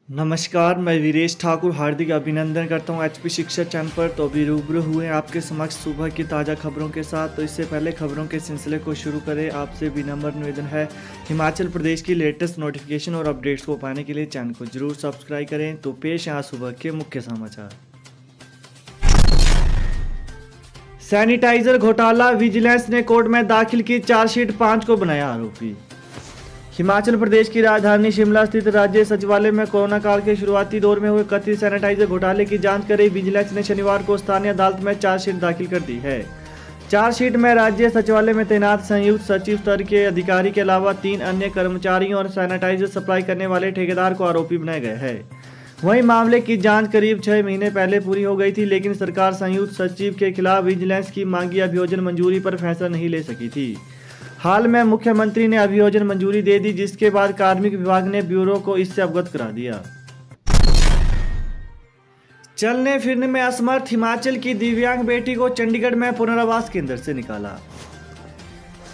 नमस्कार, मैं वीरेश ठाकुर हार्दिक अभिनंदन करता हूं एचपी शिक्षा चैनल पर। तो अभी रूबरू हुए आपके समक्ष सुबह की ताज़ा खबरों के साथ। तो इससे पहले खबरों के सिलसिले को शुरू करें, आपसे विनम्र निवेदन है हिमाचल प्रदेश की लेटेस्ट नोटिफिकेशन और अपडेट्स को पाने के लिए चैनल को जरूर सब्सक्राइब करें। तो पेश यहाँ सुबह के मुख्य समाचार। सैनिटाइजर घोटाला, विजिलेंस ने कोर्ट में दाखिल की चार्जशीट, 5 को बनाया आरोपी। हिमाचल प्रदेश की राजधानी शिमला स्थित राज्य सचिवालय में कोरोना काल के शुरुआती दौर में हुए कथित सैनिटाइजर घोटाले की जांच कर रही विजिलेंस ने शनिवार को स्थानीय अदालत में चार्जशीट दाखिल कर दी है। चार्जशीट में राज्य सचिवालय में तैनात संयुक्त सचिव स्तर के अधिकारी के अलावा 3 अन्य कर्मचारियों और सैनिटाइजर सप्लाई करने वाले ठेकेदार को आरोपी बनाया गया है। वहीं मामले की जांच करीब 6 महीने पहले पूरी हो गई थी, लेकिन सरकार संयुक्त सचिव के खिलाफ विजिलेंस की मांगी अभियोजन मंजूरी पर फैसला नहीं ले सकी थी। हाल में मुख्यमंत्री ने अभियोजन मंजूरी दे दी, जिसके बाद कार्मिक विभाग ने ब्यूरो को इससे अवगत करा दिया। चलने फिरने में असमर्थ हिमाचल की दिव्यांग बेटी को चंडीगढ़ में पुनर्वास केंद्र से निकाला।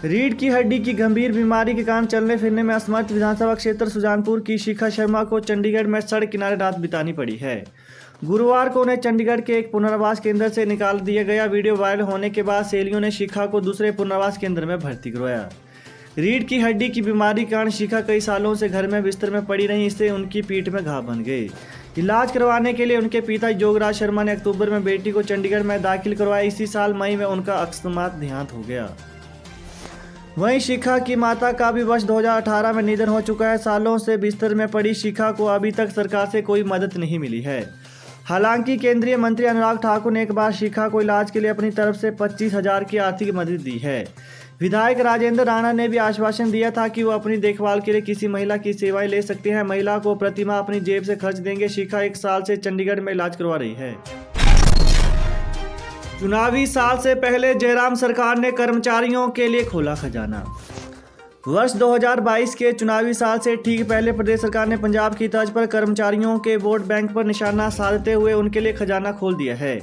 रीढ़ की हड्डी की गंभीर बीमारी के कारण चलने फिरने में असमर्थ विधानसभा क्षेत्र सुजानपुर की शिखा शर्मा को चंडीगढ़ में सड़क किनारे रात बितानी पड़ी है। गुरुवार को उन्हें चंडीगढ़ के एक पुनर्वास केंद्र से निकाल दिया गया। वीडियो वायरल होने के बाद सहेलियों ने शिखा को दूसरे पुनर्वास केंद्र में भर्ती करवाया। रीढ़ की हड्डी की बीमारी के कारण शिखा कई सालों से घर में बिस्तर में पड़ी रही, इससे उनकी पीठ में घाव बन गए। इलाज करवाने के लिए उनके पिता जोगराज शर्मा ने अक्टूबर में बेटी को चंडीगढ़ में दाखिल करवाया। इसी साल मई में उनका अकस्मात देहांत हो गया। वहीं शिखा की माता का भी वर्ष 2018 में निधन हो चुका है। सालों से बिस्तर में पड़ी शिखा को अभी तक सरकार से कोई मदद नहीं मिली है। हालांकि केंद्रीय मंत्री अनुराग ठाकुर ने एक बार शिखा को इलाज के लिए अपनी तरफ से 25,000 की आर्थिक मदद दी है। विधायक राजेंद्र राणा ने भी आश्वासन दिया था कि वो अपनी देखभाल के लिए किसी महिला की सेवाएं ले सकते हैं। महिला को प्रतिमाह अपनी जेब से खर्च देंगे। शिखा 1 साल से चंडीगढ़ में इलाज करवा रही है। चुनावी साल से पहले जयराम सरकार ने कर्मचारियों के लिए खोला खजाना। वर्ष 2022 के चुनावी साल से ठीक पहले प्रदेश सरकार ने पंजाब की तर्ज पर कर्मचारियों के वोट बैंक पर निशाना साधते हुए उनके लिए खजाना खोल दिया है।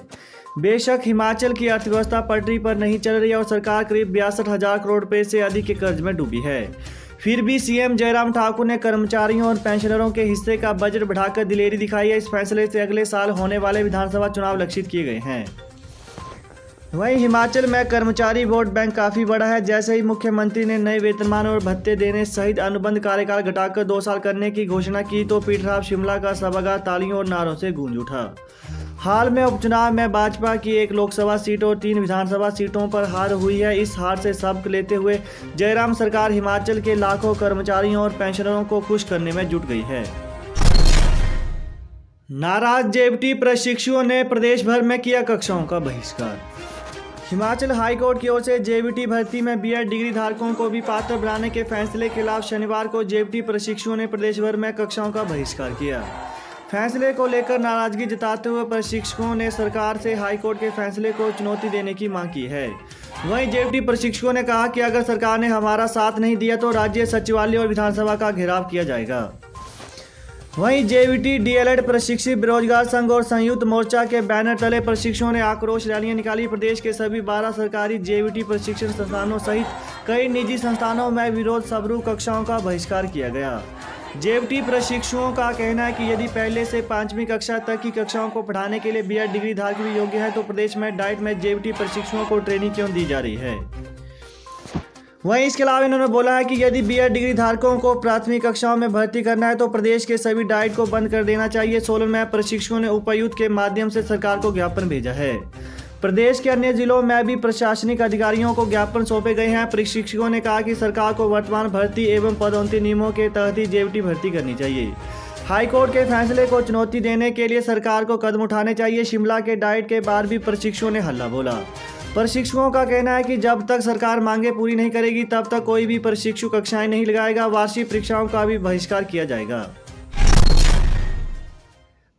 बेशक हिमाचल की अर्थव्यवस्था पटरी पर नहीं चल रही है और सरकार करीब 62,000 करोड़ रुपए से अधिक के कर्ज में डूबी है, फिर भी सीएम जयराम ठाकुर ने कर्मचारियों और पेंशनरों के हिस्से का बजट बढ़ाकर दिलेरी दिखाई है। इस फैसले से अगले साल होने वाले विधानसभा चुनाव लक्षित किए गए हैं। वहीं हिमाचल में कर्मचारी वोट बैंक काफ़ी बड़ा है। जैसे ही मुख्यमंत्री ने नए वेतनमान और भत्ते देने सहित अनुबंध कार्यकाल घटाकर 2 साल करने की घोषणा की तो पीठराव शिमला का सभागार तालियों और नारों से गूंज उठा। हाल में उपचुनाव में भाजपा की 1 लोकसभा सीट और 3 विधानसभा सीटों पर हार हुई है। इस हार से सबक लेते हुए जयराम सरकार हिमाचल के लाखों कर्मचारियों और पेंशनरों को खुश करने में जुट गई है। नाराज जेबीटी प्रशिक्षुओं ने प्रदेश भर में किया कक्षाओं का बहिष्कार। हिमाचल हाईकोर्ट की ओर से जेबीटी भर्ती में बीएड डिग्री धारकों को भी पात्र बनाने के फैसले के खिलाफ शनिवार को जेबीटी प्रशिक्षुओं ने प्रदेश भर में कक्षाओं का बहिष्कार किया। फैसले को लेकर नाराजगी जताते हुए प्रशिक्षकों ने सरकार से हाईकोर्ट के फैसले को चुनौती देने की मांग की है। वहीं जेबीटी प्रशिक्षकों ने कहा कि अगर सरकार ने हमारा साथ नहीं दिया तो राज्य सचिवालय और विधानसभा का घेराव किया जाएगा। वहीं जेबीटी डीएलएड प्रशिक्षित बेरोजगार संघ और संयुक्त मोर्चा के बैनर तले प्रशिक्षुओं ने आक्रोश रैलियां निकाली। प्रदेश के सभी 12 सरकारी जेबीटी प्रशिक्षण संस्थानों सहित कई निजी संस्थानों में विरोध स्वरूप कक्षाओं का बहिष्कार किया गया। जेबीटी प्रशिक्षुओं का कहना है कि यदि पहले से 5वीं कक्षा तक की कक्षाओं को पढ़ाने के लिए बीएड डिग्री धारक भी योग्य है तो प्रदेश में डाइट में जेबीटी प्रशिक्षुओं को ट्रेनिंग क्यों दी जा रही है। वहीं इसके अलावा इन्होंने बोला है कि यदि बीएड डिग्री धारकों को प्राथमिक कक्षाओं में भर्ती करना है तो प्रदेश के सभी डाइट को बंद कर देना चाहिए। सोलन में प्रशिक्षकों ने उपायुक्त के माध्यम से सरकार को ज्ञापन भेजा है। प्रदेश के अन्य जिलों में भी प्रशासनिक अधिकारियों को ज्ञापन सौंपे गए हैं। प्रशिक्षकों ने कहा कि सरकार को वर्तमान भर्ती एवं पदोन्नति नियमों के तहत ही जेबीटी भर्ती करनी चाहिए। हाईकोर्ट के फैसले को चुनौती देने के लिए सरकार को कदम उठाने चाहिए। शिमला के डाइट के बाहर भी प्रशिक्षकों ने हल्ला बोला। प्रशिक्षकों का कहना है कि जब तक सरकार मांगे पूरी नहीं करेगी तब तक कोई भी प्रशिक्षु कक्षाएं नहीं लगाएगा। वार्षिक परीक्षाओं का भी बहिष्कार किया जाएगा।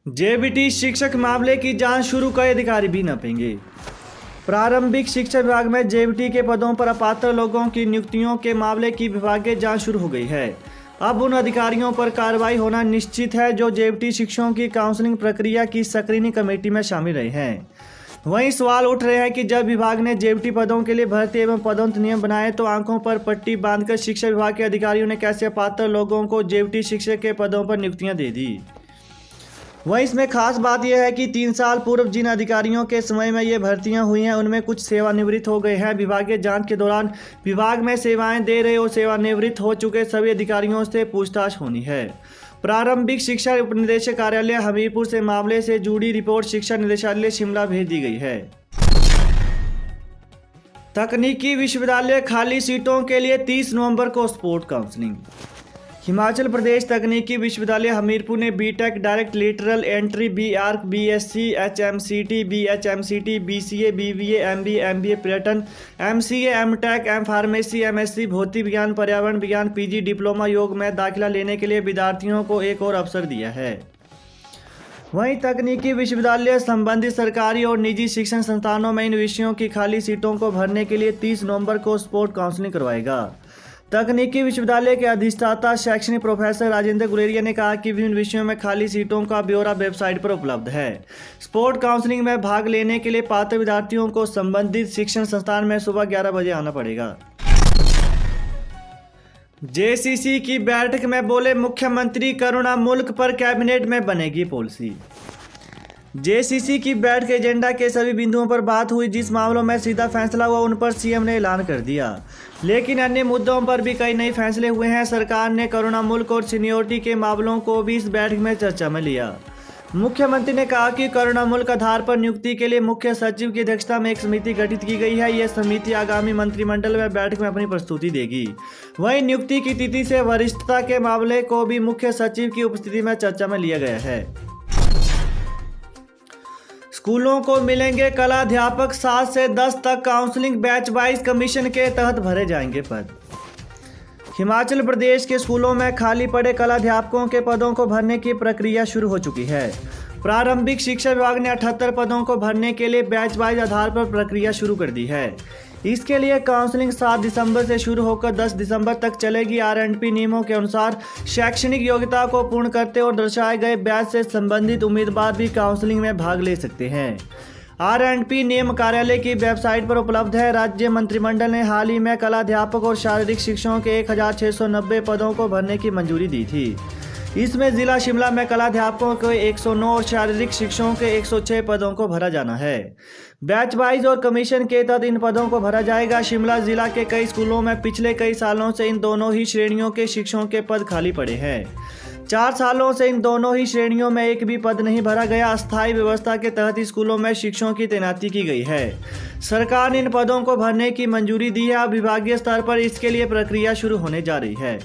जेबीटी शिक्षक मामले की जांच शुरू, कई अधिकारी भी नपेंगे। प्रारंभिक शिक्षा विभाग में जेबीटी के पदों पर अपात्र लोगों की नियुक्तियों के मामले की विभागीय जांच शुरू हो गई है। अब उन अधिकारियों पर कार्रवाई होना निश्चित है जो जेबीटी शिक्षकों की काउंसलिंग प्रक्रिया की स्क्रीनिंग कमेटी में शामिल रहे हैं। वहीं सवाल उठ रहे हैं कि जब विभाग ने जेबीटी पदों के लिए भर्ती एवं पदोन्नति नियम बनाए तो आंखों पर पट्टी बांधकर शिक्षा विभाग के अधिकारियों ने कैसे अपात्र लोगों को जेबीटी शिक्षक के पदों पर नियुक्तियां दे दी। वहीं इसमें खास बात यह है कि 3 साल पूर्व जिन अधिकारियों के समय में ये भर्तियां हुई हैं उनमें कुछ सेवानिवृत्त हो गए हैं। विभागीय जांच के दौरान विभाग में सेवाएं दे रहे और सेवानिवृत्त हो चुके सभी अधिकारियों से पूछताछ होनी है। प्रारंभिक शिक्षा उपनिदेशक कार्यालय हमीरपुर से मामले से जुड़ी रिपोर्ट शिक्षा निदेशालय शिमला भेज दी गई है। तकनीकी विश्वविद्यालय खाली सीटों के लिए 30 नवंबर को स्पोर्ट काउंसलिंग। हिमाचल प्रदेश तकनीकी विश्वविद्यालय हमीरपुर ने B Tech direct lateral entry, B Arch, BSc, HMCT, BHMCT, BCA, BBA, MBA, MBA पर्यटन, MCA, M Tech, M pharmacy, MSc भौतिक विज्ञान, पर्यावरण विज्ञान, पीजी डिप्लोमा योग में दाखिला लेने के लिए विद्यार्थियों को एक और अवसर दिया है। वहीं तकनीकी विश्वविद्यालय संबंधित सरकारी और निजी शिक्षण संस्थानों में इन विषयों की खाली सीटों को भरने के लिए 30 नवंबर को स्पोर्ट काउंसलिंग करवाएगा। तकनीकी विश्वविद्यालय के अधिष्ठाता शैक्षणिक प्रोफेसर राजेंद्र गुलेरिया ने कहा कि विभिन्न विषयों में खाली सीटों का ब्यौरा वेबसाइट पर उपलब्ध है। स्पोर्ट काउंसलिंग में भाग लेने के लिए पात्र विद्यार्थियों को संबंधित शिक्षण संस्थान में सुबह 11 बजे आना पड़ेगा। जेसीसी की बैठक में बोले मुख्यमंत्री, करुणा मुल्क पर कैबिनेट में बनेगी पॉलिसी। जेसीसी की बैठक के एजेंडा के सभी बिंदुओं पर बात हुई। जिस मामलों में सीधा फैसला हुआ उन पर सीएम ने ऐलान कर दिया, लेकिन अन्य मुद्दों पर भी कई नए फैसले हुए हैं। सरकार ने करुणा मुल्क और सीनियोरिटी के मामलों को भी इस बैठक में चर्चा में लिया। मुख्यमंत्री ने कहा कि करुणा मुल्क आधार पर नियुक्ति के लिए मुख्य सचिव की अध्यक्षता में एक समिति गठित की गई है। यह समिति आगामी मंत्रिमंडल में बैठक में अपनी प्रस्तुति देगी। वहीं नियुक्ति की तिथि से वरिष्ठता के मामले को भी मुख्य सचिव की उपस्थिति में चर्चा में लिया गया है। स्कूलों को मिलेंगे कलाध्यापक, 7 से 10 तक काउंसलिंग बैच वाइज कमीशन के तहत भरे जाएंगे पद। हिमाचल प्रदेश के स्कूलों में खाली पड़े कलाध्यापकों के पदों को भरने की प्रक्रिया शुरू हो चुकी है। प्रारंभिक शिक्षा विभाग ने 78 पदों को भरने के लिए बैच वाइज आधार पर प्रक्रिया शुरू कर दी है। इसके लिए काउंसलिंग 7 दिसंबर से शुरू होकर 10 दिसंबर तक चलेगी। आरएंडपी नियमों के अनुसार शैक्षणिक योग्यता को पूर्ण करते और दर्शाए गए बैच से संबंधित उम्मीदवार भी काउंसलिंग में भाग ले सकते हैं। आरएंडपी नियम कार्यालय की वेबसाइट पर उपलब्ध है। राज्य मंत्रिमंडल ने हाल ही में कलाध्यापक और शारीरिक शिक्षकों के 1690 पदों को भरने की मंजूरी दी थी। इसमें जिला शिमला में कलाध्यापकों के 109 और शारीरिक शिक्षकों के 106 पदों को भरा जाना है। बैच वाइज और कमीशन के तहत इन पदों को भरा जाएगा। शिमला जिला के कई स्कूलों में पिछले कई सालों से इन दोनों ही श्रेणियों के शिक्षकों के पद खाली पड़े हैं। 4 सालों से इन दोनों ही श्रेणियों में एक भी पद नहीं भरा गया। अस्थायी व्यवस्था के तहत स्कूलों में शिक्षकों की तैनाती की गई है। सरकार ने इन पदों को भरने की मंजूरी दी है। अब विभागीय स्तर पर इसके लिए प्रक्रिया शुरू होने जा रही है।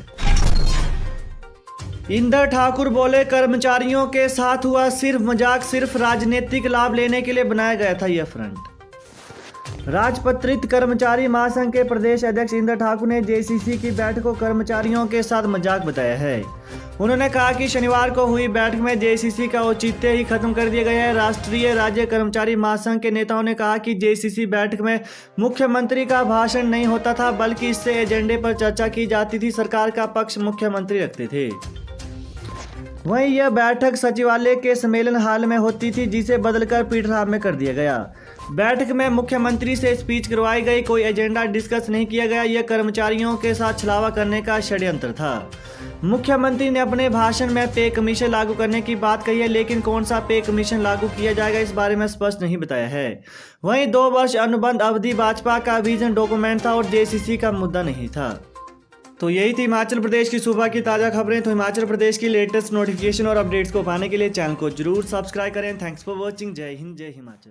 इंदर ठाकुर बोले, कर्मचारियों के साथ हुआ सिर्फ मजाक, सिर्फ राजनीतिक लाभ लेने के लिए बनाया गया था यह फ्रंट। राजपत्रित कर्मचारी महासंघ के प्रदेश अध्यक्ष इंदर ठाकुर ने जेसीसी की बैठक को कर्मचारियों के साथ मजाक बताया है। उन्होंने कहा कि शनिवार को हुई बैठक में जेसीसी का औचित्य ही खत्म कर दिया गया है। राष्ट्रीय राज्य कर्मचारी महासंघ के नेताओं ने कहा कि जेसीसी बैठक में मुख्यमंत्री का भाषण नहीं होता था, बल्कि इससे एजेंडे पर चर्चा की जाती थी। सरकार का पक्ष मुख्यमंत्री रखते थे। वहीं यह बैठक सचिवालय के सम्मेलन हाल में होती थी, जिसे बदलकर पीठराम में कर दिया गया। बैठक में मुख्यमंत्री से स्पीच करवाई गई, कोई एजेंडा डिस्कस नहीं किया गया। यह कर्मचारियों के साथ छलावा करने का षड्यंत्र था। मुख्यमंत्री ने अपने भाषण में पे कमीशन लागू करने की बात कही है, लेकिन कौन सा पे कमीशन लागू किया जाएगा इस बारे में स्पष्ट नहीं बताया है। वहीं 2 वर्ष अनुबंध अवधि भाजपा का विजन डॉक्यूमेंट था और जेसीसी का मुद्दा नहीं था। तो यही थी हिमाचल प्रदेश की सुबह की ताज़ा खबरें। तो हिमाचल प्रदेश की लेटेस्ट नोटिफिकेशन और अपडेट्स को पाने के लिए चैनल को जरूर सब्सक्राइब करें। Thanks for watching. जय हिंद, जय हिमाचल।